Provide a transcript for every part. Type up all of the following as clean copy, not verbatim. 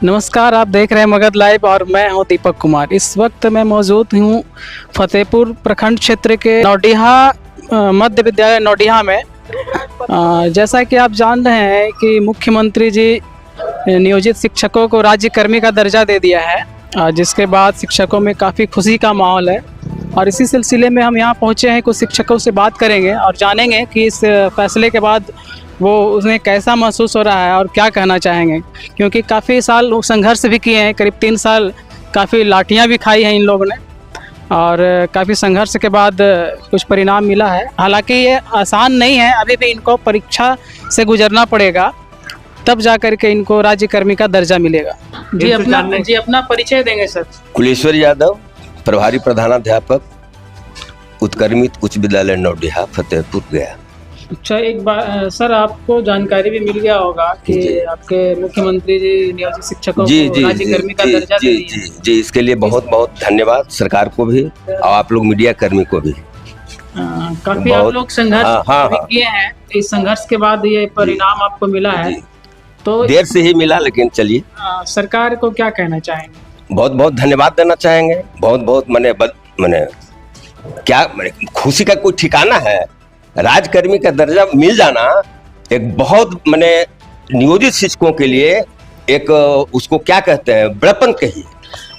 नमस्कार, आप देख रहे हैं मगध लाइव और मैं हूं दीपक कुमार। इस वक्त मैं मौजूद हूं फतेहपुर प्रखंड क्षेत्र के नौडिहा मध्य विद्यालय नौडिहा में। जैसा कि आप जान रहे हैं कि मुख्यमंत्री जी नियोजित शिक्षकों को राज्य कर्मी का दर्जा दे दिया है, जिसके बाद शिक्षकों में काफ़ी खुशी का माहौल है। और इसी सिलसिले में हम यहाँ पहुँचे हैं, कुछ शिक्षकों से बात करेंगे और जानेंगे कि इस फैसले के बाद वो उन्हें कैसा महसूस हो रहा है और क्या कहना चाहेंगे, क्योंकि काफ़ी साल वो संघर्ष भी किए हैं। करीब 3 साल काफ़ी लाठियाँ भी खाई हैं इन लोगों ने और काफ़ी संघर्ष के बाद कुछ परिणाम मिला है। हालांकि ये आसान नहीं है, अभी भी इनको परीक्षा से गुजरना पड़ेगा, तब जाकर के इनको राज्य कर्मी का दर्जा मिलेगा। जी अपना परिचय देंगे सर। कुलेश्वर यादव, प्रभारी प्रधानाध्यापक, उत्कर्मित उच्च विद्यालय नौडिहा, फतेहपुर गया। अच्छा, एक बार सर आपको जानकारी भी मिल गया होगा कि आपके मुख्यमंत्री जी नियोजित शिक्षकों को राज्य कर्मी का दर्जा दे दिया है। जी, इसके लिए बहुत बहुत धन्यवाद सरकार को भी और आप लोग मीडिया कर्मी को भी। काफी आप लोग संघर्ष किए हैं, इस संघर्ष के बाद ये परिणाम आपको मिला है, तो देर से ही मिला, लेकिन चलिए। सरकार को क्या कहना चाहेंगे? बहुत बहुत धन्यवाद देना चाहेंगे। बहुत बहुत मने क्या खुशी का कोई ठिकाना है। राजकर्मी का दर्जा मिल जाना एक बहुत नियोजित शिक्षकों के लिए एक उसको क्या कहते हैं, बड़प्पन कहिए।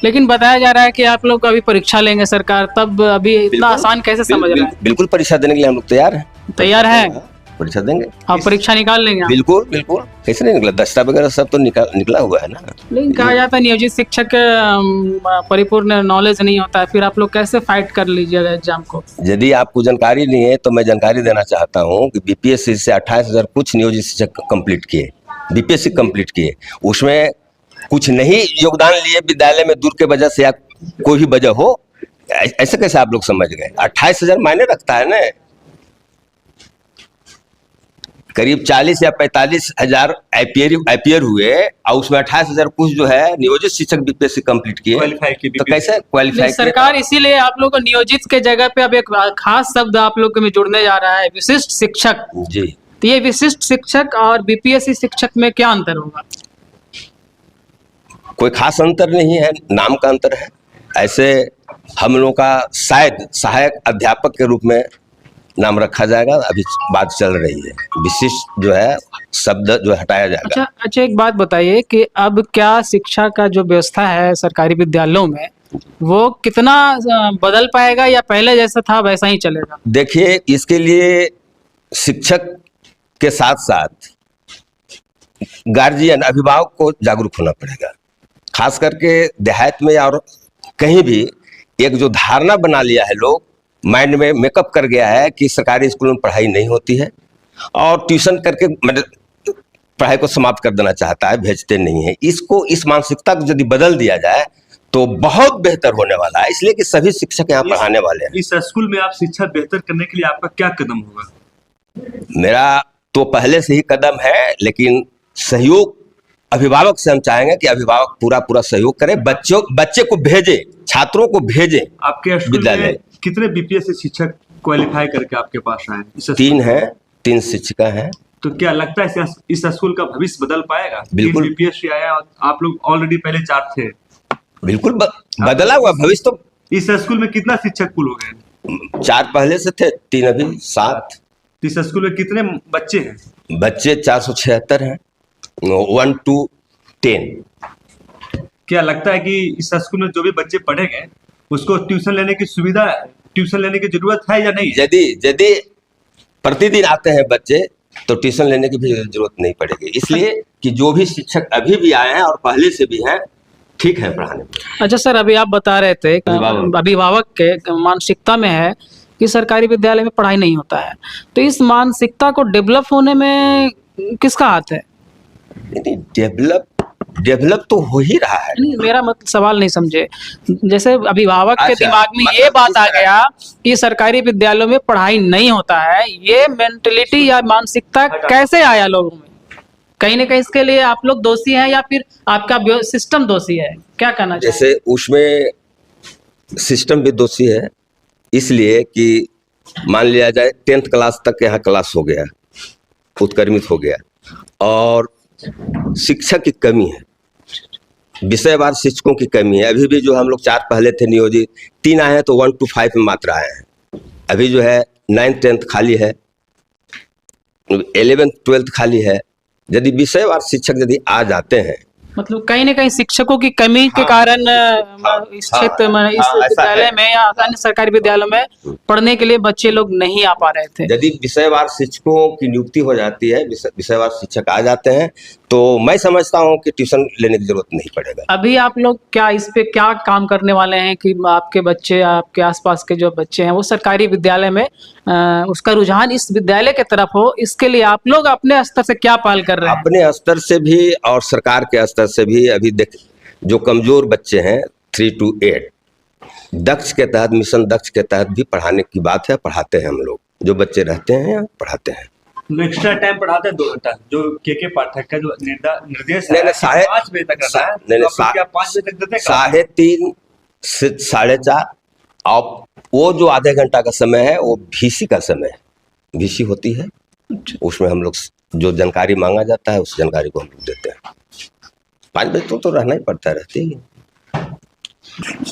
लेकिन बताया जा रहा है कि आप लोग अभी परीक्षा लेंगे सरकार, तब अभी इतना आसान कैसे समझ रहे हैं? बिल्कुल परीक्षा देने के लिए हम लोग तैयार हैं। तैयार हैं? परीक्षा देंगे। आप परीक्षा निकाल लेंगे? बिल्कुल बिल्कुल। कैसे नहीं निकला, दस्ता वगैरह सब तो निकला हुआ है ना। लेकिन कहा जाता है नियोजित शिक्षक परिपूर्ण नॉलेज नहीं होता है, फिर आप लोग कैसे फाइट कर लीजिएगा एग्जाम को? यदि आपको जानकारी नहीं है तो मैं जानकारी देना चाहता हूँ कि बीपीएससी से 28,000 कुछ नियोजित शिक्षक कंप्लीट किए, बीपीएससी कंप्लीट किए। उसमें कुछ नहीं योगदान लिए विद्यालय में दूर के वजह से या कोई भी वजह हो, ऐसे कैसे आप लोग समझ गए? 28,000 मायने रखता है ना। करीब 40 या 45,000 आईपीआर हुए और उसमें 28,000 कुछ जो है नियोजित शिक्षक बीपीएससी कंप्लीट किए, तो कैसे क्वालिफाई? सरकार इसीलिए आप लोग को नियोजित के जगह पे अब एक खास शब्द आप लोग में जुड़ने जा रहा है, विशिष्ट शिक्षक। जी, तो ये विशिष्ट शिक्षक और बीपीएससी शिक्षक में क्या अंतर होगा? कोई खास अंतर नहीं है, नाम का अंतर है। ऐसे हम लोगों का शायद सहायक अध्यापक के रूप में नाम रखा जाएगा, अभी बात चल रही है। विशिष्ट जो है शब्द जो हटाया जाएगा। अच्छा, एक बात बताइए कि अब क्या शिक्षा का जो व्यवस्था है सरकारी विद्यालयों में, वो कितना बदल पाएगा या पहले जैसा था वैसा ही चलेगा? देखिए, इसके लिए शिक्षक के साथ साथ गार्जियन, अभिभावक को जागरूक होना पड़ेगा। खास करके देहात में और कहीं भी एक जो धारणा बना लिया है, लोग माइंड में मेकअप कर गया है कि सरकारी स्कूल में पढ़ाई नहीं होती है और ट्यूशन करके पढ़ाई को समाप्त कर देना चाहता है, भेजते नहीं है। इसको, इस मानसिकता को यदि बदल दिया जाए तो बहुत बेहतर होने वाला है, इसलिए कि सभी शिक्षक यहाँ पढ़ाने वाले हैं। इस स्कूल में आप शिक्षा बेहतर करने के लिए आपका क्या कदम होगा? मेरा तो पहले से ही कदम है, लेकिन सहयोग अभिभावक से हम चाहेंगे कि अभिभावक पूरा सहयोग करे, बच्चे को भेजे, छात्रों को भेजे। आपके विद्यालय कितने बीपीएससी शिक्षक क्वालिफाई करके आपके पास आए? 3 हैं, 3 शिक्षिका हैं। तो क्या लगता है इस स्कूल का भविष्य बदल पाएगा? बिल्कुल। बीपीएससी आया और आप लोग ऑलरेडी पहले 4 थे। बिल्कुल बदला हुआ भविष्य। तो इस स्कूल में कितना शिक्षक कुल हो गए? 4 पहले से थे, 3 अभी 7। इस स्कूल में कितने बच्चे हैं? बच्चे 476 हैं, 1 to 10। क्या लगता है कि इस स्कूल में जो भी बच्चे पढ़ेंगे उसको ट्यूशन लेने की सुविधा, ट्यूशन लेने की जरूरत है या नहीं? यदि प्रतिदिन आते हैं बच्चे तो ट्यूशन लेने की भी जरूरत नहीं पड़ेगी, इसलिए कि जो भी शिक्षक अभी भी आए हैं और पहले से भी हैं, ठीक है पढ़ाने में। अच्छा सर, अभी आप बता रहे थे अभिभावक के मानसिकता में है कि सरकारी विद्यालय में पढ़ाई नहीं होता है, तो इस मानसिकता को डेवलप होने में किसका हाथ है? डेवलप तो हो ही रहा है। मेरा सवाल नहीं समझे। जैसे अभिभावक के दिमाग में ये बात आ गया कि सरकारी विद्यालयों में पढ़ाई नहीं होता है, ये मेंटलिटी या मानसिकता कैसे आया लोगों में? कहीं ना कहीं इसके लिए आप लोग दोषी हैं या फिर आपका सिस्टम दोषी है? क्या कहना चाहिए? जैसे उसमें सिस्टम भी दोषी है, इसलिए कि मान लिया जाए 10th क्लास तक यहाँ क्लास हो गया, उत्कर्मित हो गया और शिक्षा की कमी है। विषयवार शिक्षकों की कमी है। अभी भी जो हम लोग 4 पहले थे नियोजित, 3 आए हैं तो 1 to 5 में मात्र आए हैं। अभी जो है 9th 10th खाली है, 11th 12th खाली है। यदि विषयवार शिक्षक यदि आ जाते हैं, मतलब कहीं ना कहीं शिक्षकों की कमी के कारण इस क्षेत्र में, इस ऐसा विद्यालय है। में या अन्य सरकारी विद्यालयों में पढ़ने के लिए बच्चे लोग नहीं आ पा रहे थे। यदि विषयवार शिक्षकों की नियुक्ति हो जाती है, विषयवार शिक्षक आ जाते हैं, तो मैं समझता हूं कि ट्यूशन लेने की जरूरत नहीं पड़ेगा। अभी आप लोग क्या इस पे क्या काम करने वाले हैं कि आपके बच्चे, आपके आसपास के जो बच्चे हैं वो सरकारी विद्यालय में उसका रुझान इस विद्यालय की तरफ हो, इसके लिए आप लोग अपने स्तर से क्या पहल कर रहे हैं? अपने स्तर से भी और सरकार के स्तर से भी अभी देख, जो कमजोर बच्चे हैं 3 to 8 दक्ष के तहत, मिशन दक्ष के तहत भी पढ़ाने की बात है, पढ़ाते हैं हम लोग। जो बच्चे रहते हैं पढ़ाते हैं। एक्स्ट्रा टाइम पढ़ाते हैं 2 घंटा, जो के पाठक का जो निर्देश नहीं, है नहीं, 5 बजे तक रहता है, नहीं, तो आप लोग क्या 5 बजे तक देते हैं? 3:30 से 4:30 और वो जो आधे घंटा का समय है वो VC का समय है, VC होती है, उसमें हम लोग जो जानकारी मांगा जाता है उस जानकारी को हम लोग देते हैं। 5 बजे तो रहना ही पड़ता है, रहते ही।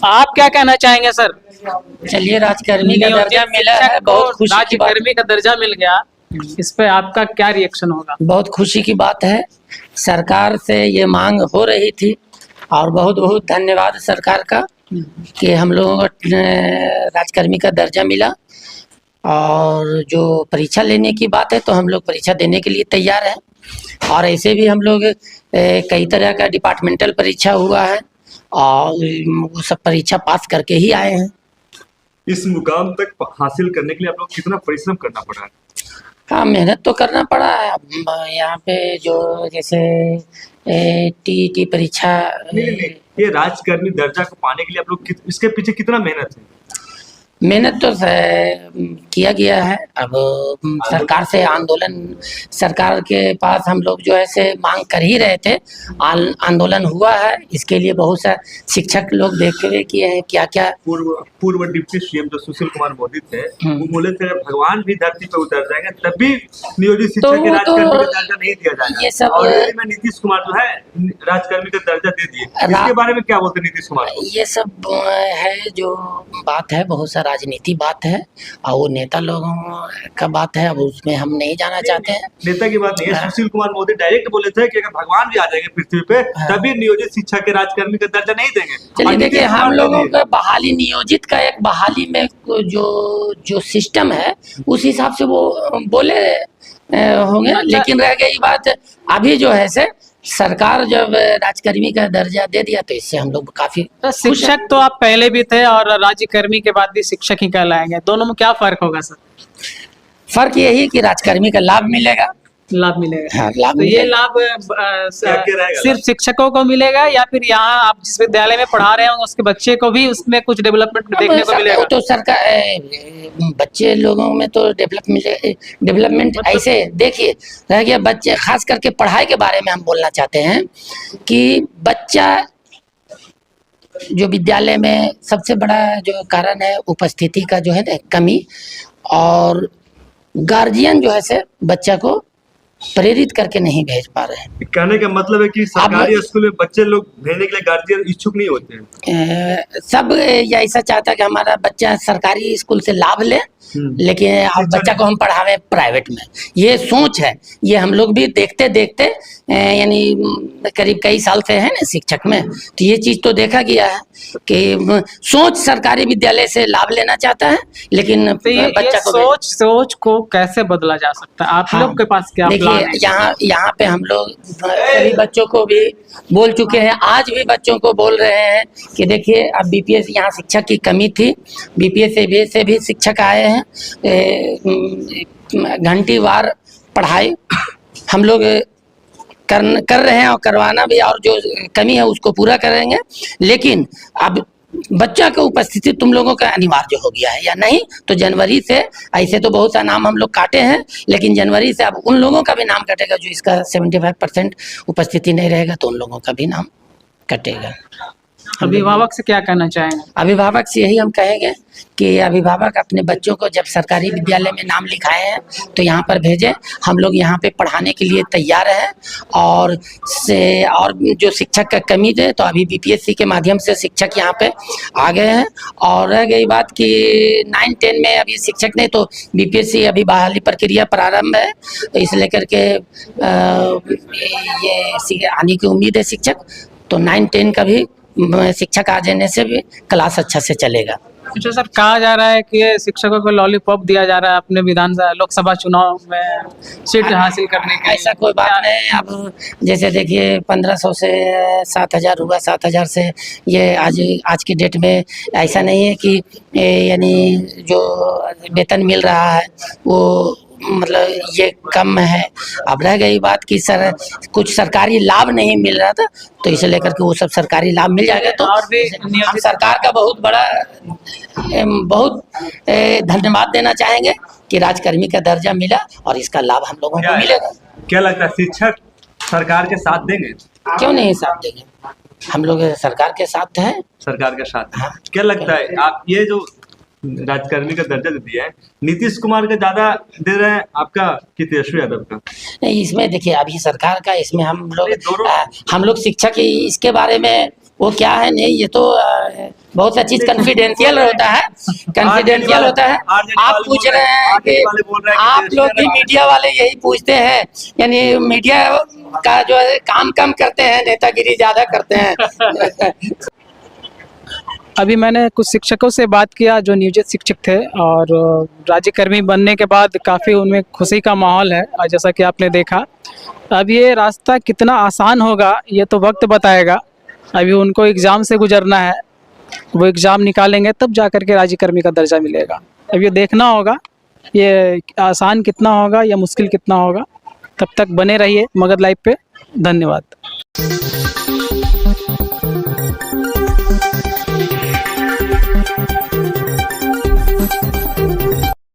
आप क्या कहना चाहेंगे सर? चलिए, राजकर्मी का नियोजित दर्जा मिला है, शिक्षक को बहुत खुशी की बात। राज्यकर्मी का दर्जा मिल गया, इस पे आपका क्या रिएक्शन होगा? बहुत खुशी की बात है। सरकार से ये मांग हो रही थी और बहुत बहुत धन्यवाद सरकार का कि हम लोगों को राजकर्मी का दर्जा मिला। और जो परीक्षा लेने की बात है तो हम लोग परीक्षा देने के लिए तैयार हैं। और ऐसे भी हम लोग कई तरह का डिपार्टमेंटल परीक्षा हुआ है और वो सब परीक्षा पास करके ही आए हैं। इस मुकाम तक हासिल करने के लिए आप लोग कितना परिश्रम करना पड़ा है? हाँ, मेहनत तो करना पड़ा है। अब यहाँ पे जो जैसे TET परीक्षा, नहीं, ये राजकर्मी दर्जा को पाने के लिए आप लोग इसके पीछे कितना मेहनत है? मेहनत तो किया गया है। अब सरकार से आंदोलन, सरकार के पास हम लोग जो है से मांग कर ही रहे थे, आंदोलन हुआ है। इसके लिए बहुत सा शिक्षक लोग देख के किए हैं क्या क्या। पूर्व डिप्टी CM जो सुशील कुमार मोदी थे, वो बोले थे भगवान भी धरती पर उतर जाएंगे तब भी नियोजित शिक्षक के राजकर्मी का दर्जा नहीं दिया जाएगा। ये सब और यही में नीतीश कुमार जो है राजकर्मी का दर्जा दे दिए। इसके बारे में क्या बोलते हैं नीतीश कुमार? ये सब है जो बात है, बहुत सारा राजनीति बात है और वो नेता लोगों का बात है। अब उसमें हम नहीं जाना चाहते हैं। नेता की बात नहीं है। सुशील कुमार मोदी डायरेक्ट बोले थे कि अगर भगवान भी आ जाएंगे पृथ्वी पे तभी नियोजित शिक्षा के राजकर्मी का दर्जा नहीं देंगे। चलिए देखिए, हम लोगों का बहाली, नियोजित का एक बहाली में जो सिस्टम है उस हिसाब से वो बोले होंगे। लेकिन रह गई बात, अभी जो है से सरकार जब राजकर्मी का दर्जा दे दिया तो इससे हम लोग काफी शिक्षक तो आप पहले भी थे और राज्यकर्मी के बाद भी शिक्षक ही कहलाएंगे, दोनों में क्या फर्क होगा सर? फर्क यही है कि राजकर्मी का लाभ मिलेगा। लाभ मिलेगा। हाँ, लाभ तो ये लाभ सिर्फ शिक्षकों को मिलेगा या फिर यहाँ आप जिस विद्यालय में पढ़ा रहे होंगे उसके बच्चे को भी उसमें कुछ डेवलपमेंट देखने को मिलेगा? तो सरकार बच्चे लोगों में तो डेवलपमेंट ऐसे देखिए रह गया। बच्चे खास करके पढ़ाई के बारे में हम बोलना चाहते हैं कि बच्चा जो विद्यालय में सबसे बड़ा जो कारण है उपस्थिति का जो है ना कमी, और गार्जियन जो है से बच्चा को प्रेरित करके नहीं भेज पा रहे हैं। कहने का मतलब है कि सरकारी स्कूल में बच्चे लोग भेजने के लिए गार्जियन इच्छुक नहीं होते हैं। सब ये ऐसा चाहता है कि हमारा बच्चा सरकारी स्कूल से लाभ ले, लेकिन अब बच्चा को हम पढ़ावे प्राइवेट में। ये सोच है, ये हम लोग भी देखते देखते यानी करीब कई साल से है ना शिक्षक में, तो ये चीज तो देखा गया है कि सोच सरकारी विद्यालय से लाभ लेना चाहता है, लेकिन बच्चा को सोच को कैसे बदला जा सकता है? आप लोग के पास क्या प्लान है? यहाँ पे हम लोग सभी बच्चों को भी बोल चुके हैं, आज भी बच्चों को बोल रहे हैं कि देखिए अब BPS यहाँ शिक्षक की कमी थी, BPS से भी शिक्षक आए हैं, घंटीवार पढ़ाई हम लोग कर रहे हैं और करवाना भी, और जो कमी है उसको पूरा करेंगे। लेकिन अब बच्चा की उपस्थिति तुम लोगों का अनिवार्य हो गया है या नहीं, तो जनवरी से ऐसे तो बहुत सा नाम हम लोग काटे हैं, लेकिन जनवरी से अब उन लोगों का भी नाम कटेगा जो इसका 75% उपस्थिति नहीं रहेगा, तो उन लोगों का भी नाम कटेगा। अभिभावक से क्या कहना चाहेंगे? अभिभावक से यही हम कहेंगे कि अभिभावक अपने बच्चों को जब सरकारी विद्यालय में नाम लिखाए हैं तो यहाँ पर भेजें। हम लोग यहाँ पे पढ़ाने के लिए तैयार हैं और जो शिक्षक का कमी है तो अभी बीपीएससी के माध्यम से शिक्षक यहाँ पे आ गए हैं। और रह गई बात कि 9-10 में अभी शिक्षक नहीं तो बीपीएससी अभी बहाली प्रक्रिया प्रारंभ है, तो इस लेकर के ये आने की उम्मीद है शिक्षक। तो 9-10 का भी शिक्षक आ जाने से भी क्लास अच्छा से चलेगा। अच्छा सर, कहा जा रहा है कि ये शिक्षकों को लॉलीपॉप दिया जा रहा है अपने विधानसभा लोकसभा चुनाव में सीट हासिल करने के लिए। ऐसा कोई बात नहीं। अब जैसे देखिए 1500 से 7000 हुआ, 7000 से ये आज की डेट में ऐसा नहीं है कि यानी जो वेतन मिल रहा है वो मतलब ये कम है। अब रह गई बात कि सर कुछ सरकारी लाभ नहीं मिल रहा था तो इसे लेकर के वो सब सरकारी लाभ मिल जाएगा। तो और भी हम सरकार का बहुत धन्यवाद देना चाहेंगे कि राजकर्मी का दर्जा मिला और इसका लाभ हम लोगों को मिलेगा। क्या लगता है शिक्षक सरकार के साथ देंगे? क्यों नहीं साथ देंगे, हम लोग सरकार के साथ हैं। सरकार के साथ क्या लगता है आप ये जो राजकर्मी का दर्जा दे दिया है नीतीश कुमार का ज्यादा दे रहे हैं आपका कि तेजस्वी यादव का? नहीं, इसमें देखिए अभी सरकार का, इसमें हम लोग शिक्षक इसके बारे में वो क्या है नहीं, ये तो बहुत सा चीज कॉन्फिडेंशियल होता है, कॉन्फिडेंशियल होता है। आप पूछ रहे हैं कि आप लोग भी मीडिया वाले यही पूछते हैं, यानी मीडिया का जो है काम कम करते हैं, नेतागिरी ज्यादा करते हैं। अभी मैंने कुछ शिक्षकों से बात किया जो नियोजित शिक्षक थे और राज्यकर्मी बनने के बाद काफ़ी उनमें खुशी का माहौल है। और जैसा कि आपने देखा, अब ये रास्ता कितना आसान होगा ये तो वक्त बताएगा। अभी उनको एग्ज़ाम से गुजरना है, वो एग्ज़ाम निकालेंगे तब जा कर के राज्यकर्मी का दर्जा मिलेगा। अब ये देखना होगा ये आसान कितना होगा या मुश्किल कितना होगा। तब तक बने रहिए मगध लाइव पे। धन्यवाद।